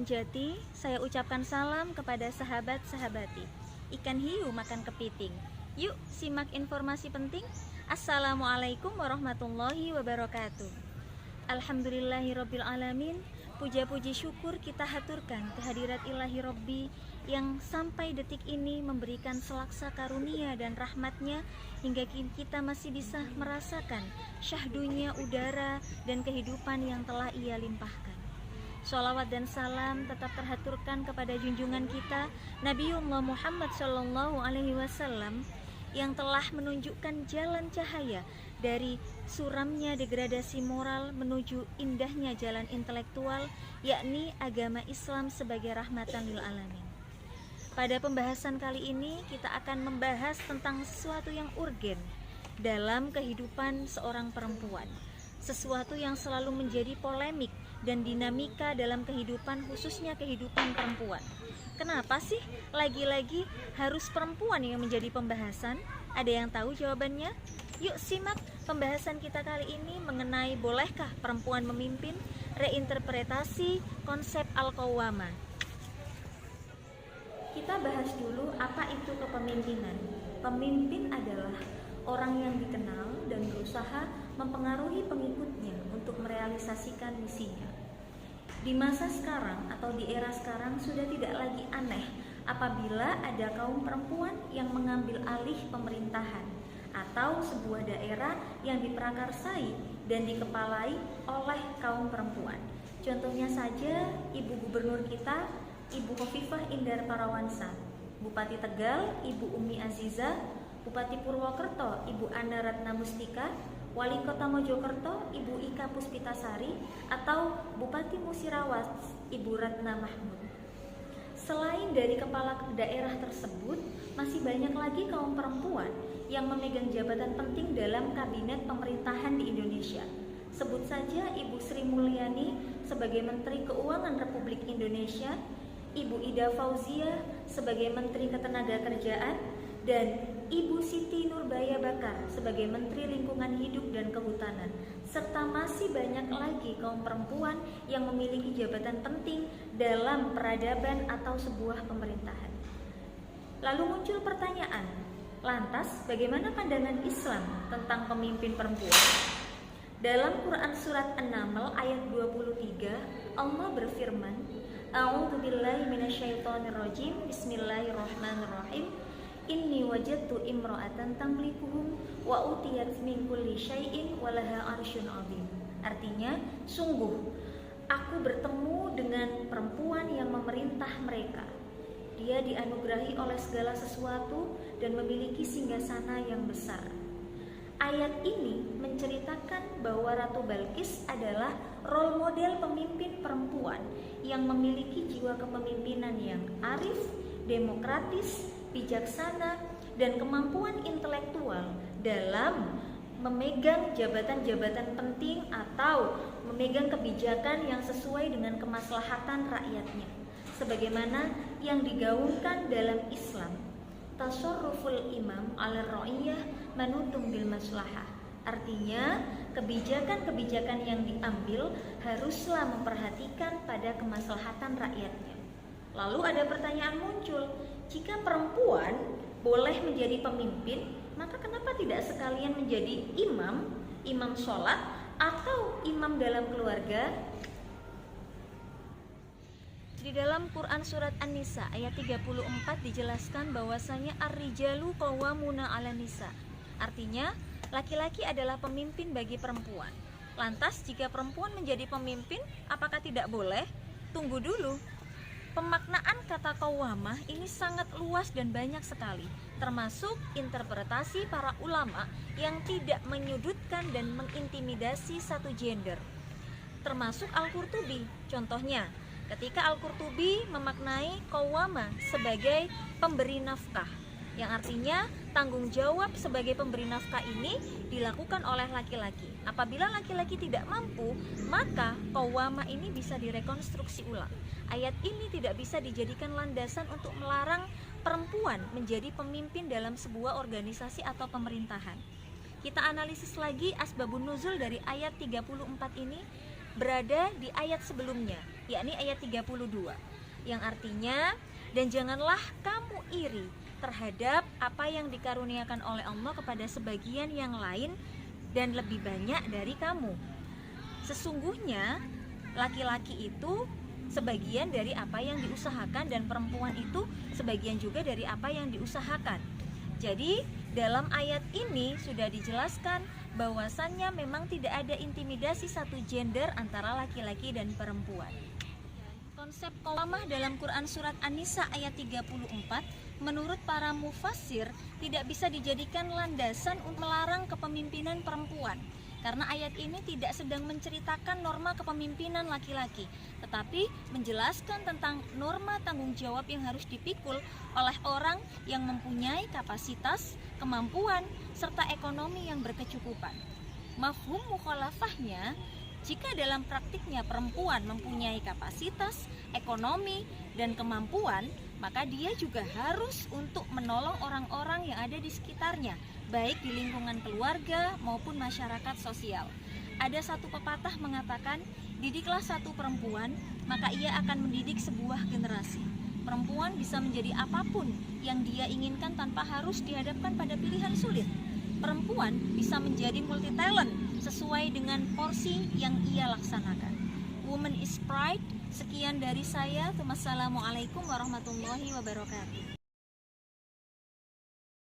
jati, saya ucapkan salam kepada sahabat-sahabati. Ikan hiu makan kepiting. Yuk simak informasi penting. Assalamualaikum warahmatullahi wabarakatuh. Alhamdulillahirrabbilalamin. Puja-puji syukur kita haturkan kehadirat ilahi Rabbi yang sampai detik ini memberikan selaksa karunia dan rahmatnya hingga kita masih bisa merasakan syahdunya udara dan kehidupan yang telah ia limpahkan. Sholawat dan salam tetap terhaturkan kepada junjungan kita Nabiullah Muhammad SAW yang telah menunjukkan jalan cahaya dari suramnya degradasi moral menuju indahnya jalan intelektual, yakni agama Islam sebagai rahmatan lil alamin. Pada pembahasan kali ini kita akan membahas tentang sesuatu yang urgen dalam kehidupan seorang perempuan, sesuatu yang selalu menjadi polemik dan dinamika dalam kehidupan, khususnya kehidupan perempuan. Kenapa sih lagi-lagi harus perempuan yang menjadi pembahasan? Ada yang tahu jawabannya? Yuk simak pembahasan kita kali ini mengenai bolehkah perempuan memimpin, reinterpretasi konsep Al-Qawwamah. Kita bahas dulu apa itu kepemimpinan. Pemimpin adalah orang yang dikenal dan berusaha mempengaruhi pengikutnya untuk merealisasikan misinya. Di masa sekarang atau di era sekarang sudah tidak lagi aneh apabila ada kaum perempuan yang mengambil alih pemerintahan atau sebuah daerah yang diprakarsai dan dikepalai oleh kaum perempuan. Contohnya saja Ibu Gubernur kita, Ibu Khofifah Indar Parawansa, Bupati Tegal, Ibu Umi Aziza, Bupati Purwokerto, Ibu Ana Ratna Mustika, Wali Kota Mojokerto, Ibu Ika Puspitasari, atau Bupati Musirawas, Ibu Ratna Mahmud. Selain dari kepala daerah tersebut, masih banyak lagi kaum perempuan yang memegang jabatan penting dalam kabinet pemerintahan di Indonesia. Sebut saja Ibu Sri Mulyani sebagai Menteri Keuangan Republik Indonesia, Ibu Ida Fauzia sebagai Menteri Ketenagakerjaan, dan Ibu Siti Nurbaya Bakar sebagai Menteri Lingkungan Hidup dan Kehutanan, serta masih banyak lagi kaum perempuan yang memiliki jabatan penting dalam peradaban atau sebuah pemerintahan. Lalu muncul pertanyaan, lantas bagaimana pandangan Islam tentang pemimpin perempuan? Dalam Quran Surat An-Naml ayat 23, Allah berfirman, A'udzubillahi minasyaitonirrajim, Bismillahirrahmanirrahim, Inni wajadtu imra'atan tamlikuhum wa utiyat min kulli syai'in wa laha 'arsyun 'azim. Artinya, sungguh aku bertemu dengan perempuan yang memerintah mereka. Dia dianugerahi oleh segala sesuatu dan memiliki singgasana yang besar. Ayat ini menceritakan bahwa Ratu Balqis adalah role model pemimpin perempuan yang memiliki jiwa kepemimpinan yang arif, demokratis, bijaksana, dan kemampuan intelektual dalam memegang jabatan-jabatan penting atau memegang kebijakan yang sesuai dengan kemaslahatan rakyatnya, sebagaimana yang digaungkan dalam Islam. Tasarruful imam ala ra'iyah manutum bil maslahah. Artinya, kebijakan-kebijakan yang diambil haruslah memperhatikan pada kemaslahatan rakyatnya. Lalu ada pertanyaan muncul, jika perempuan boleh menjadi pemimpin, maka kenapa tidak sekalian menjadi imam sholat, atau imam dalam keluarga? Di dalam Quran Surat An-Nisa ayat 34 dijelaskan bahwasanya ar-rijalu qawwamuna 'alan nisa. Artinya, laki-laki adalah pemimpin bagi perempuan. Lantas jika perempuan menjadi pemimpin, apakah tidak boleh? Tunggu dulu. Pemaknaan kata qawwamah ini sangat luas dan banyak sekali, termasuk interpretasi para ulama yang tidak menyudutkan dan mengintimidasi satu gender, termasuk Al-Qurtubi. Contohnya, ketika Al-Qurtubi memaknai qawwamah sebagai pemberi nafkah, yang artinya tanggung jawab sebagai pemberi nafkah ini dilakukan oleh laki-laki. Apabila laki-laki tidak mampu, maka qawwamah ini bisa direkonstruksi ulang. Ayat ini tidak bisa dijadikan landasan untuk melarang perempuan menjadi pemimpin dalam sebuah organisasi atau pemerintahan. Kita analisis lagi asbabun nuzul dari ayat 34 ini. berada di ayat sebelumnya, yakni ayat 32, yang artinya, dan janganlah kamu iri terhadap apa yang dikaruniakan oleh Allah kepada sebagian yang lain dan lebih banyak dari kamu. Sesungguhnya laki-laki itu sebagian dari apa yang diusahakan dan perempuan itu sebagian juga dari apa yang diusahakan. Jadi dalam ayat ini sudah dijelaskan bahwasannya memang tidak ada intimidasi satu gender antara laki-laki dan perempuan. Konsep qawamah dalam Quran surat An-Nisa ayat 34 menurut para mufassir tidak bisa dijadikan landasan untuk melarang kepemimpinan perempuan, karena ayat ini tidak sedang menceritakan norma kepemimpinan laki-laki, tetapi menjelaskan tentang norma tanggung jawab yang harus dipikul oleh orang yang mempunyai kapasitas, kemampuan, serta ekonomi yang berkecukupan. Mafhum mukhalafahnya, jika dalam praktiknya perempuan mempunyai kapasitas, ekonomi, dan kemampuan, maka dia juga harus untuk menolong orang-orang yang ada di sekitarnya, baik di lingkungan keluarga maupun masyarakat sosial. Ada satu pepatah mengatakan, didiklah satu perempuan, maka ia akan mendidik sebuah generasi. Perempuan bisa menjadi apapun yang dia inginkan tanpa harus dihadapkan pada pilihan sulit. Perempuan bisa menjadi multi talent sesuai dengan porsi yang ia laksanakan. Woman is pride. Sekian dari saya. Wassalamualaikum warahmatullahi wabarakatuh.